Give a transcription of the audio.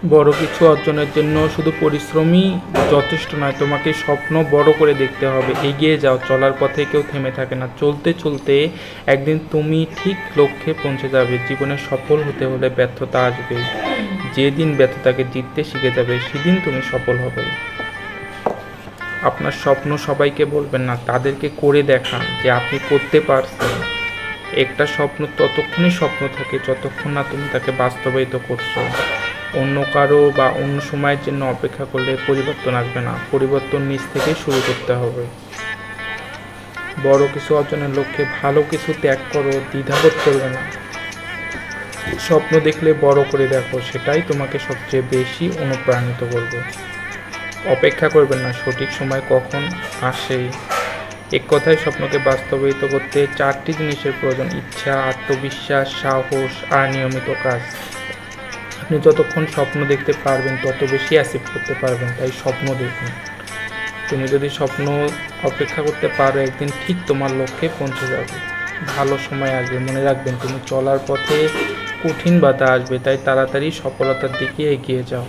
বড় কিছু অর্জনের জন্য শুধু পরিশ্রমই যথেষ্ট নয়, তোমাকে স্বপ্ন বড় করে দেখতে হবে। এগিয়ে যাও, চলার পথে কেউ থেমে থাকে না। চলতে চলতে একদিন তুমি ঠিক লক্ষ্যে পৌঁছে যাবে। জীবনে সফল হতে হলে ব্যর্থতা আসবে। যেদিন ব্যর্থতাকে জিততে শিখে যাবে সেদিন তুমি সফল হবে। আপনার স্বপ্ন সবাইকে বলবেন না, তাদেরকে করে দেখান যে আপনি করতে পারছেন। একটা স্বপ্ন ততক্ষণই স্বপ্ন থাকে যতক্ষণ না তুমি তাকে বাস্তবায়িত করছো। অন্য কারো বা অন্য সময়ের জন্য অপেক্ষা করলে পরিবর্তন আসবে না, পরিবর্তন নিজ থেকেই শুরু করতে হবে। বড় কিছু অর্জনের লক্ষ্যে ভালো কিছু ত্যাগ করো, দ্বিধাবোধ করবে না। স্বপ্ন দেখলে বড় করে দেখো, সেটাই তোমাকে সবচেয়ে বেশি অনুপ্রাণিত করবে। অপেক্ষা করবেন না, সঠিক সময় কখন আসে। এক কথায় স্বপ্নকে বাস্তবায়িত করতে 4টি জিনিসের প্রয়োজন: ইচ্ছা, আত্মবিশ্বাস, সাহস আর নিয়মিত কাজ। আপনি যতক্ষণ স্বপ্ন দেখতে পারবেন তত বেশি অ্যাচিভ করতে পারবেন, তাই স্বপ্ন দেখুন। তুমি যদি স্বপ্ন অপেক্ষা করতে পারো, একদিন ঠিক তোমার লক্ষ্যে পৌঁছে যাবে। ভালো সময় আসবে, মনে রাখবেন তুমি চলার পথে কঠিন বাধা আসবে, তাই তাড়াতাড়ি সফলতার দিকে এগিয়ে যাও।